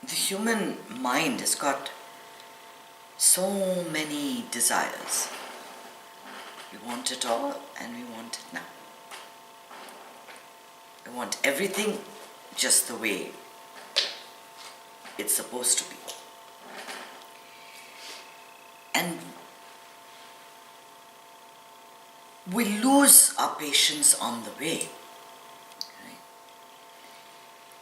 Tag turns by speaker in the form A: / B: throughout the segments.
A: The human mind has got so many desires. We want it all and we want it now. We want everything just the way it's supposed to be. And we lose our patience on the way. Right?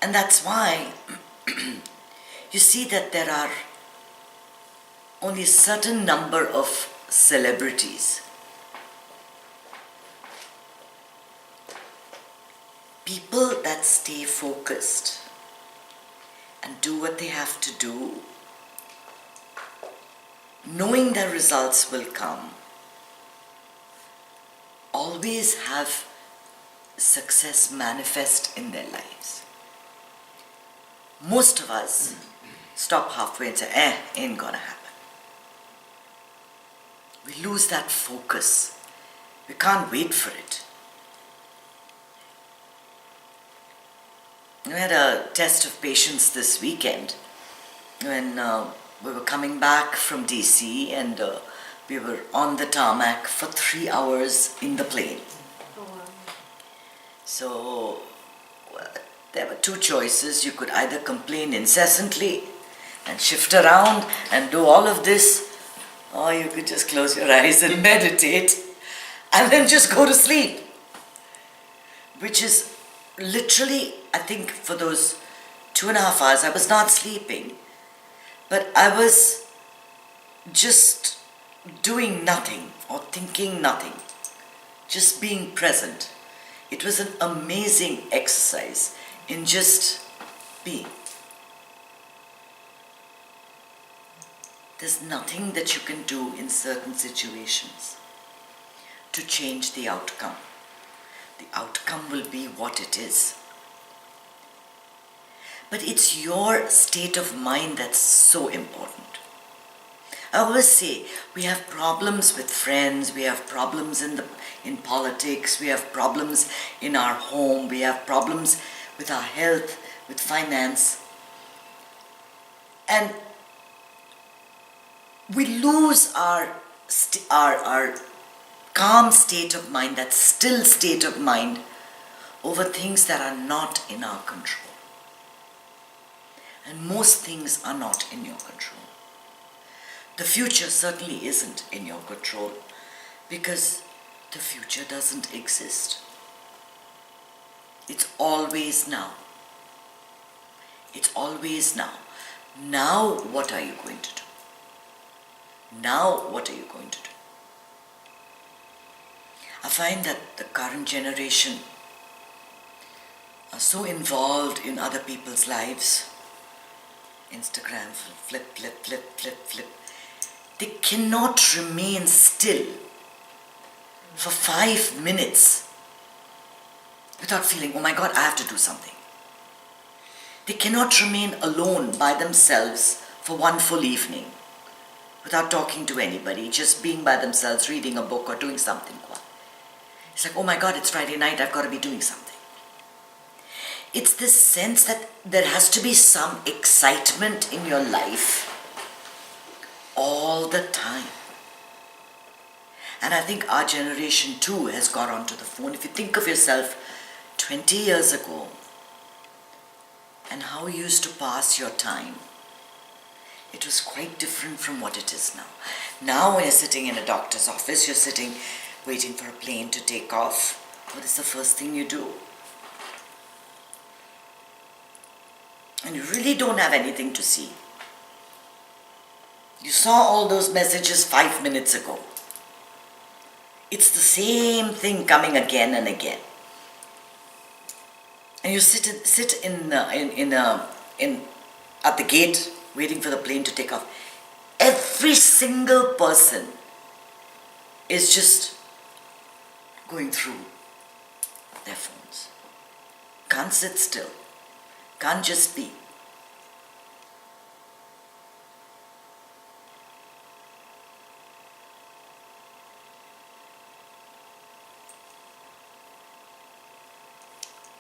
A: And that's why you see that there are only a certain number of celebrities, people that stay focused and do what they have to do, knowing their results will come, always have success manifest in their lives. Most of us stop halfway and say, ain't gonna happen. We lose that focus. We can't wait for it. We had a test of patience this weekend when we were coming back from DC and we were on the tarmac for 3 hours in the plane.
B: Oh, wow.
A: So there were two choices. You could either complain incessantly and shift around and do all of this, or you could just close your eyes and meditate and then just go to sleep. Which is literally, I think for those 2.5 hours, I was not sleeping, but I was just doing nothing or thinking nothing, just being present. It was an amazing exercise in just being. There's nothing that you can do in certain situations to change the outcome. The outcome will be what it is. But it's your state of mind that's so important. I always say we have problems with friends, we have problems in politics, we have problems in our home, we have problems with our health, with finance. And we lose our calm state of mind, that still state of mind, over things that are not in our control. And most things are not in your control. The future certainly isn't in your control because the future doesn't exist. It's always now. It's always now. Now, what are you going to do? Now, what are you going to do? I find that the current generation are so involved in other people's lives. Instagram, flip. They cannot remain still for 5 minutes without feeling, oh my God, I have to do something. They cannot remain alone by themselves for one full evening without talking to anybody, just being by themselves, reading a book or doing something. It's like, oh my God, it's Friday night, I've got to be doing something. It's this sense that there has to be some excitement in your life all the time. And I think our generation too has got onto the phone. If you think of yourself 20 years ago and how you used to pass your time, it was quite different from what it is now. Now when you're sitting in a doctor's office, you're sitting waiting for a plane to take off. What is the first thing you do? And you really don't have anything to see. You saw all those messages 5 minutes ago. It's the same thing coming again and again. And you sit at the gate waiting for the plane to take off. Every single person is just going through their phones. Can't sit still. Can't just be.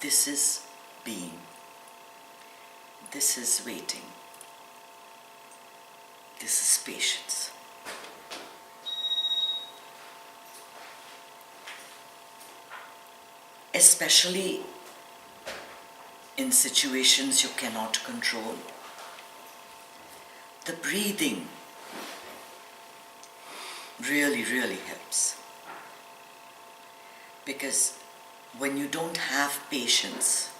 A: This is being. This is waiting. This is patience. Especially in situations you cannot control. The breathing really, really helps. Because when you don't have patience,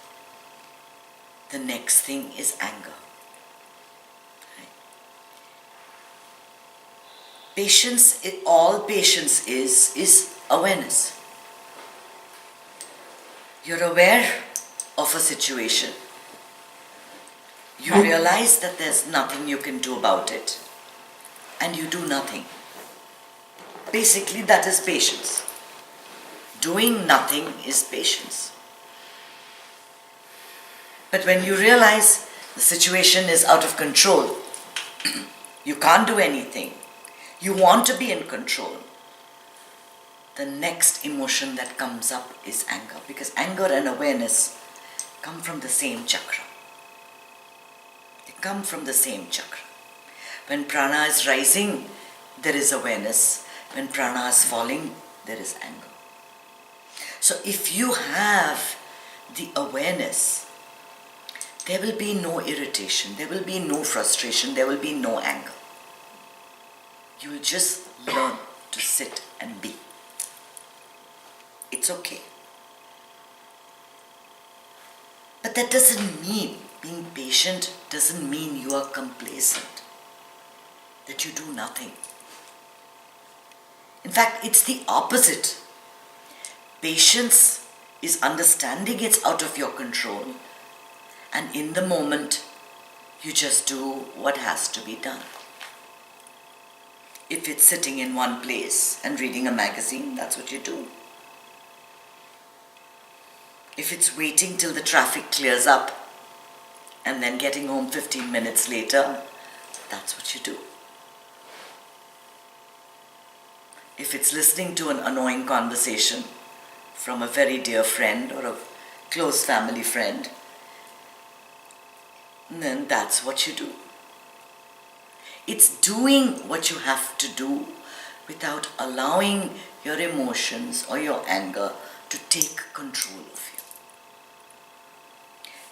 A: the next thing is anger. Right? Patience, all patience is awareness. You're aware of a situation. You realize that there's nothing you can do about it, and you do nothing. Basically, that is patience. Doing nothing is patience. But when you realize the situation is out of control, you can't do anything, you want to be in control, the next emotion that comes up is anger, because anger and awareness come from the same chakra. They come from the same chakra. When prana is rising, there is awareness. When prana is falling, there is anger. So if you have the awareness, there will be no irritation, there will be no frustration, there will be no anger. You will just learn to sit and be. It's okay. But that doesn't mean, being patient doesn't mean you are complacent, that you do nothing. In fact, it's the opposite. Patience is understanding it's out of your control, and in the moment, you just do what has to be done. If it's sitting in one place and reading a magazine, that's what you do. If it's waiting till the traffic clears up and then getting home 15 minutes later, that's what you do. If it's listening to an annoying conversation from a very dear friend or a close family friend, then that's what you do. It's doing what you have to do without allowing your emotions or your anger to take control of you.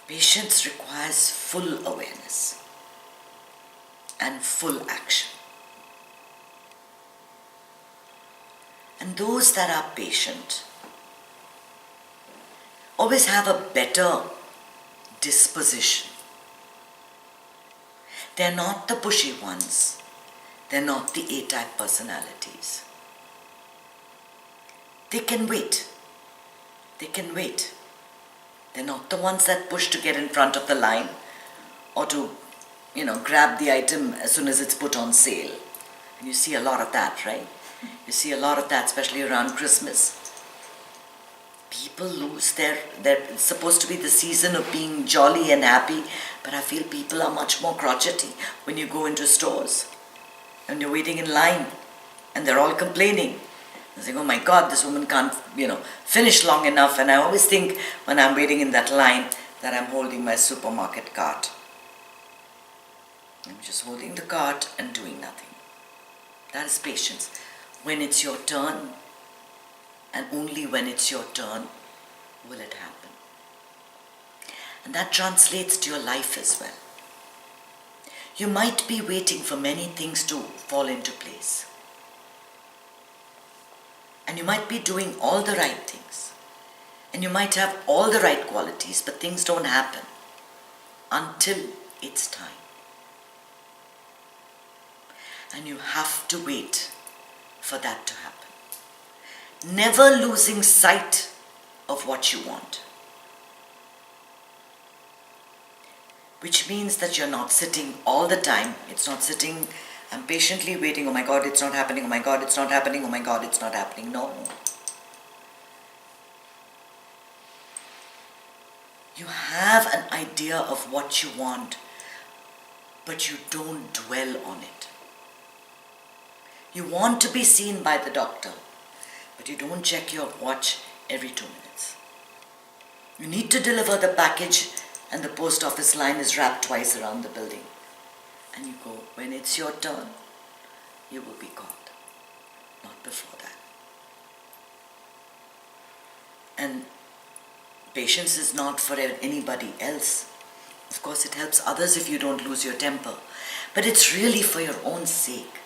A: Patience requires full awareness and full action. And those that are patient always have a better disposition. They're not the pushy ones. They're not the A-type personalities. They can wait. They can wait. They're not the ones that push to get in front of the line or to, grab the item as soon as it's put on sale. And you see a lot of that, right? You see a lot of that, especially around Christmas. People lose it's supposed to be the season of being jolly and happy, but I feel people are much more crotchety when you go into stores and you're waiting in line and they're all complaining. They're saying, oh my God, this woman can't, finish long enough. And I always think when I'm waiting in that line that I'm holding my supermarket cart. I'm just holding the cart and doing nothing. That is patience. When it's your turn, and only when it's your turn will it happen. And that translates to your life as well. You might be waiting for many things to fall into place. And you might be doing all the right things. And you might have all the right qualities, but things don't happen until it's time. And you have to wait for that to happen. Never losing sight of what you want. Which means that you're not sitting all the time. It's not sitting, I'm patiently waiting, oh my God, it's not happening, oh my God, it's not happening, oh my God, it's not happening. No. You have an idea of what you want, but you don't dwell on it. You want to be seen by the doctor, but you don't check your watch every 2 minutes. You need to deliver the package and the post office line is wrapped twice around the building. and you go, when it's your turn, you will be called, not before that. And patience is not for anybody else. Of course, it helps others if you don't lose your temper. But it's really for your own sake.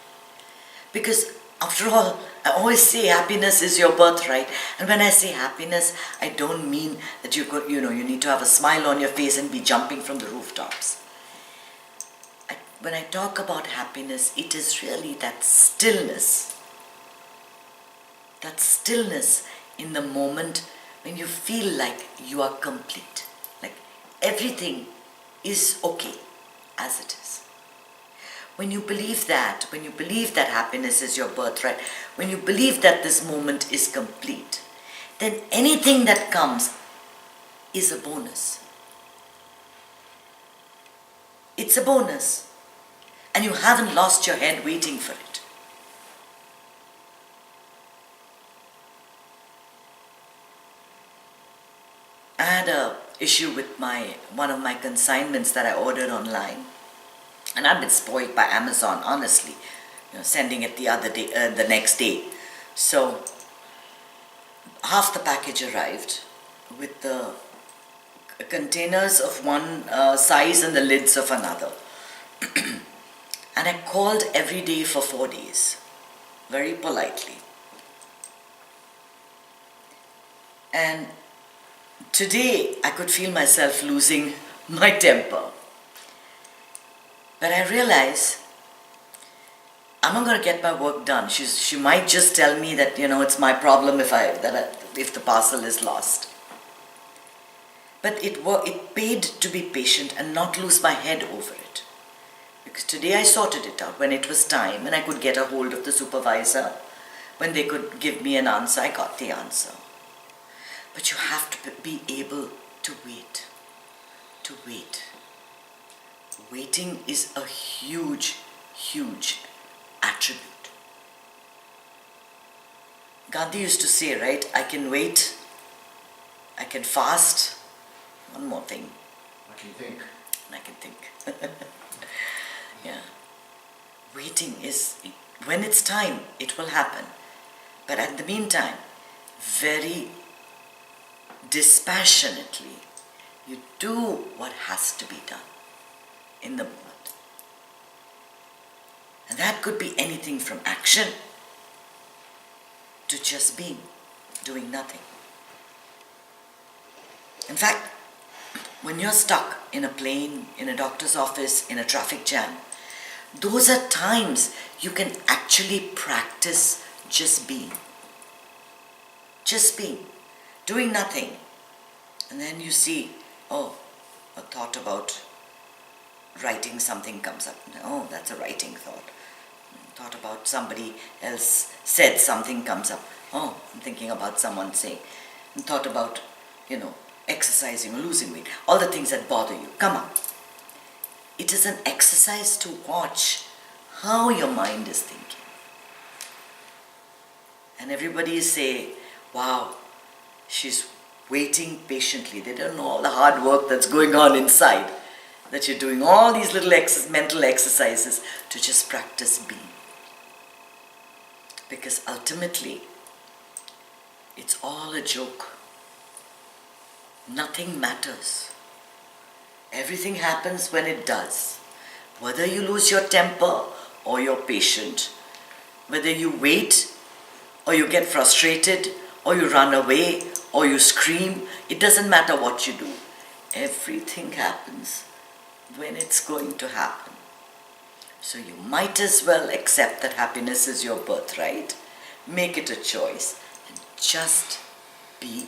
A: Because after all, I always say happiness is your birthright. And when I say happiness, I don't mean that you need to have a smile on your face and be jumping from the rooftops. When I talk about happiness, it is really that stillness. That stillness in the moment when you feel like you are complete. Like everything is okay as it is. When you believe that happiness is your birthright, when you believe that this moment is complete, then anything that comes is a bonus. It's a bonus. And you haven't lost your head waiting for it. I had an issue with one of my consignments that I ordered online. And I've been spoiled by Amazon, honestly. Sending it the next day. So, half the package arrived with the containers of one size and the lids of another. And I called every day for 4 days, very politely. And today I could feel myself losing my temper. But I realize I'm not going to get my work done. She might just tell me that, it's my problem if the parcel is lost. But it paid to be patient and not lose my head over it. Because today I sorted it out when it was time and I could get a hold of the supervisor. When they could give me an answer, I got the answer. But you have to be able to wait. To wait. Waiting is a huge, huge attribute. Gandhi used to say, right, I can wait, I can fast, one more thing.
B: I can think.
A: And I can think. Yeah. Waiting is, when it's time, it will happen. But at the meantime, very dispassionately, you do what has to be done in the moment. And that could be anything from action to just being, doing nothing. In fact, when you're stuck in a plane, in a doctor's office, in a traffic jam, those are times you can actually practice just being. Just being. Doing nothing. And then you see, a thought about writing something comes up. Oh, that's a writing thought. Thought about somebody else said something comes up. Oh, I'm thinking about someone saying. And thought about, exercising or losing weight. All the things that bother you come up. It is an exercise to watch how your mind is thinking. And everybody say, wow, she's waiting patiently. They don't know all the hard work that's going on inside. That you're doing all these little mental exercises to just practice being. Because ultimately, it's all a joke. Nothing matters. Everything happens when it does. Whether you lose your temper or you're patient, whether you wait or you get frustrated or you run away or you scream, it doesn't matter what you do. Everything happens when it's going to happen. So you might as well accept that happiness is your birthright, make it a choice, and just be